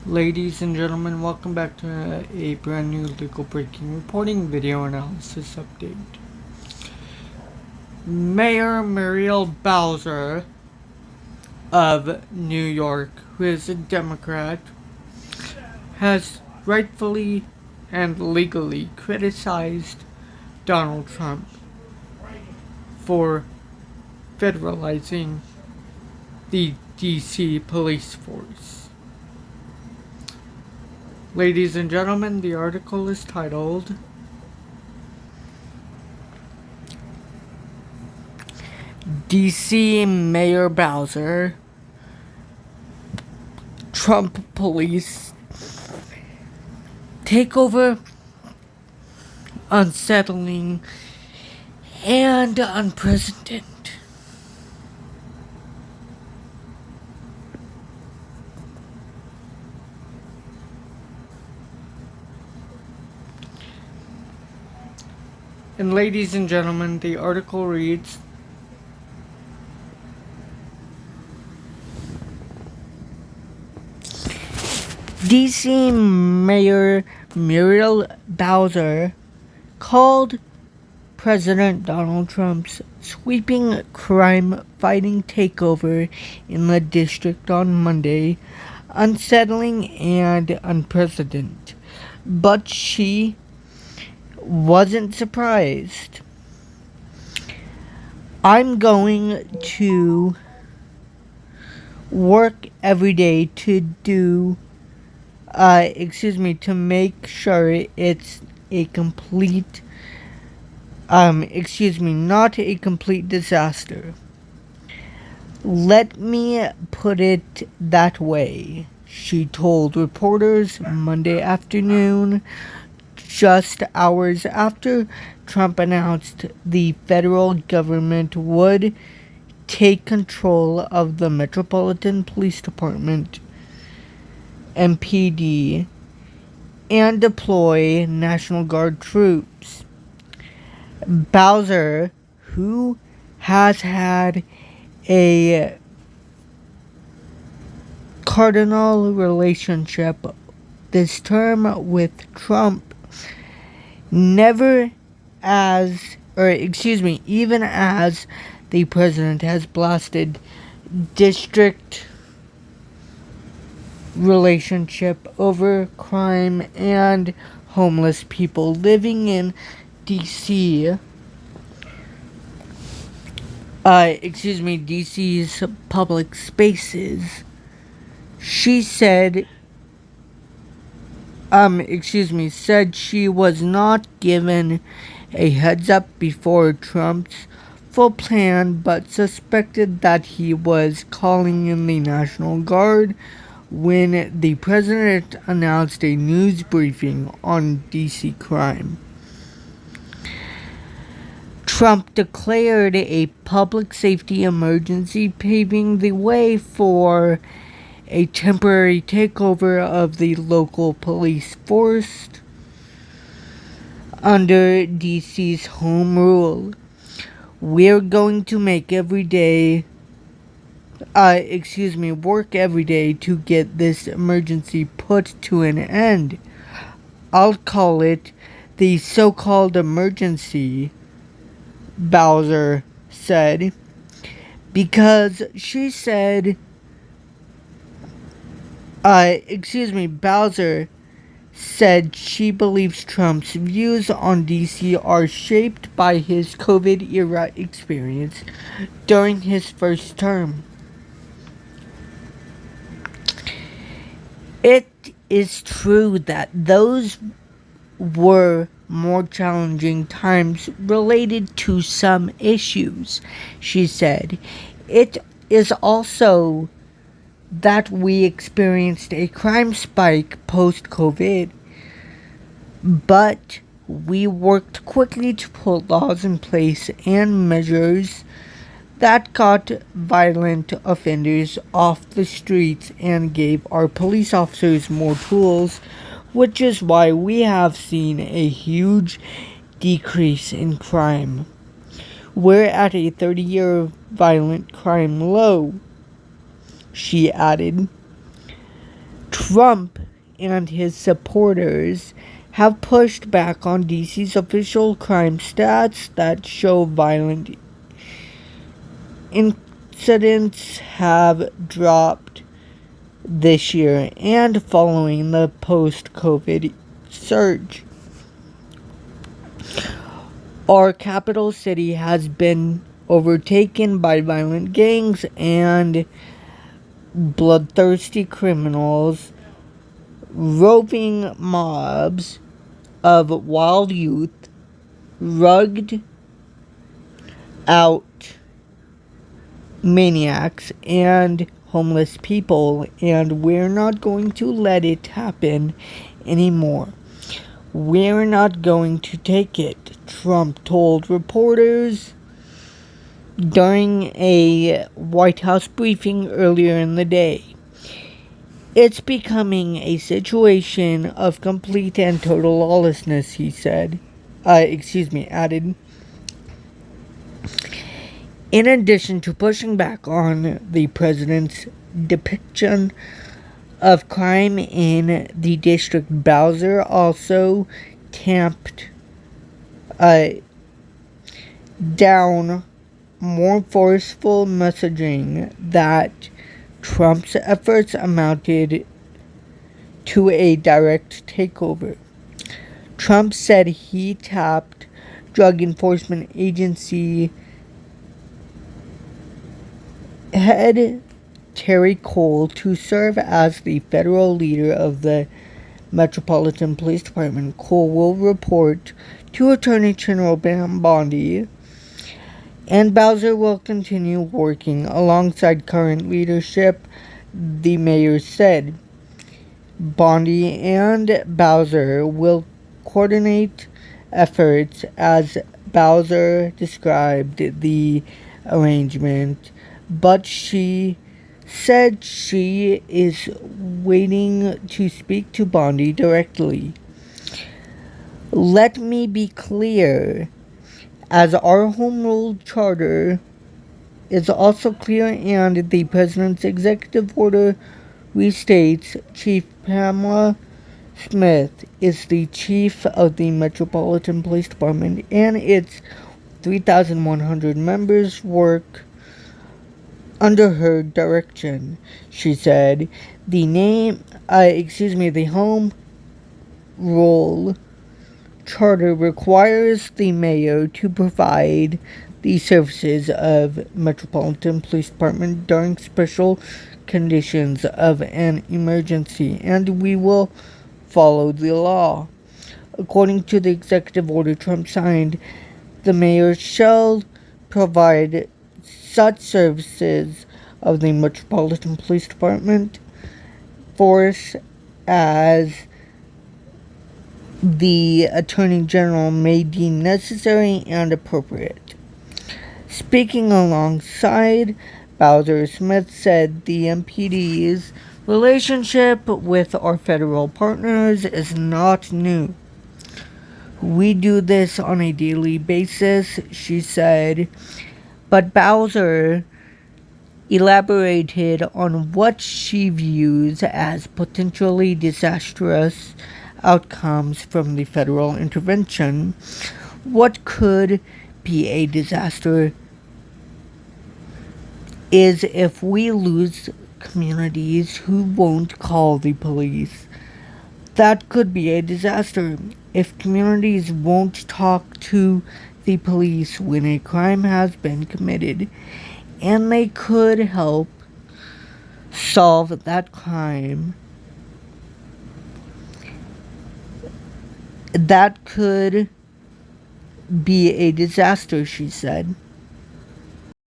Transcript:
Ladies and gentlemen, welcome back to a brand new legal breaking reporting video analysis update. Mayor Muriel Bowser of New York, who is a Democrat, has rightfully and legally criticized Donald Trump for federalizing the D.C. police force. Ladies and gentlemen, the article is titled D.C. Mayor Bowser, Trump Police Takeover, Unsettling, and Unprecedented. And ladies and gentlemen, the article reads, D.C. Mayor Muriel Bowser called President Donald Trump's sweeping crime-fighting takeover in the district on Monday unsettling and unprecedented, but she wasn't surprised. I'm going to work every day to make sure it's a complete, not a complete disaster. Let me put it that way, she told reporters Monday afternoon, just hours after Trump announced the federal government would take control of the Metropolitan Police Department, MPD, and deploy National Guard troops. Bowser, who has had a cardinal relationship this term with Trump, even as the president has blasted district relationship over crime and homeless people living in D.C. DC's public spaces. She said she was not given a heads up before Trump's full plan, but suspected that he was calling in the National Guard when the president announced a news briefing on D.C. crime. Trump declared a public safety emergency, paving the way for a temporary takeover of the local police force under DC's home rule. We're going to work every day to get this emergency put to an end. I'll call it the so-called emergency, Bowser said, because she said Bowser said she believes Trump's views on DC are shaped by his COVID-era experience during his first term. It is true that those were more challenging times related to some issues, she said. It is also that we experienced a crime spike post-COVID, but we worked quickly to put laws in place and measures that got violent offenders off the streets and gave our police officers more tools, which is why we have seen a huge decrease in crime. We're at a 30-year violent crime low, she added. Trump and his supporters have pushed back on DC's official crime stats that show violent incidents have dropped this year and following the post-COVID surge. Our capital city has been overtaken by violent gangs and bloodthirsty criminals, roving mobs of wild youth, rugged out maniacs, and homeless people, and we're not going to let it happen anymore. We're not going to take it, Trump told reporters during a White House briefing earlier in the day. It's becoming a situation of complete and total lawlessness, he said. Added. In addition to pushing back on the president's depiction of crime in the district, Bowser also tamped down more forceful messaging that Trump's efforts amounted to a direct takeover. Trump said he tapped Drug Enforcement Agency head Terry Cole to serve as the federal leader of the Metropolitan Police Department. Cole will report to Attorney General Bondi, and Bowser will continue working alongside current leadership, the mayor said. Bondi and Bowser will coordinate efforts as Bowser described the arrangement, but she said she is waiting to speak to Bondi directly. Let me be clear, as our home rule charter is also clear and the president's executive order restates, Chief Pamela Smith is the chief of the Metropolitan Police Department and its 3,100 members work under her direction, she said. The home rule charter requires the mayor to provide the services of Metropolitan Police Department during special conditions of an emergency, and we will follow the law. According to the executive order Trump signed, the mayor shall provide such services of the Metropolitan Police Department force as the Attorney General may deem necessary and appropriate. Speaking alongside Bowser, Smith said the MPD's relationship with our federal partners is not new. We do this on a daily basis, she said. But Bowser elaborated on what she views as potentially disastrous outcomes from the federal intervention. What could be a disaster is if we lose communities who won't call the police. That could be a disaster if communities won't talk to the police when a crime has been committed, and they could help solve that crime. That could be a disaster, she said.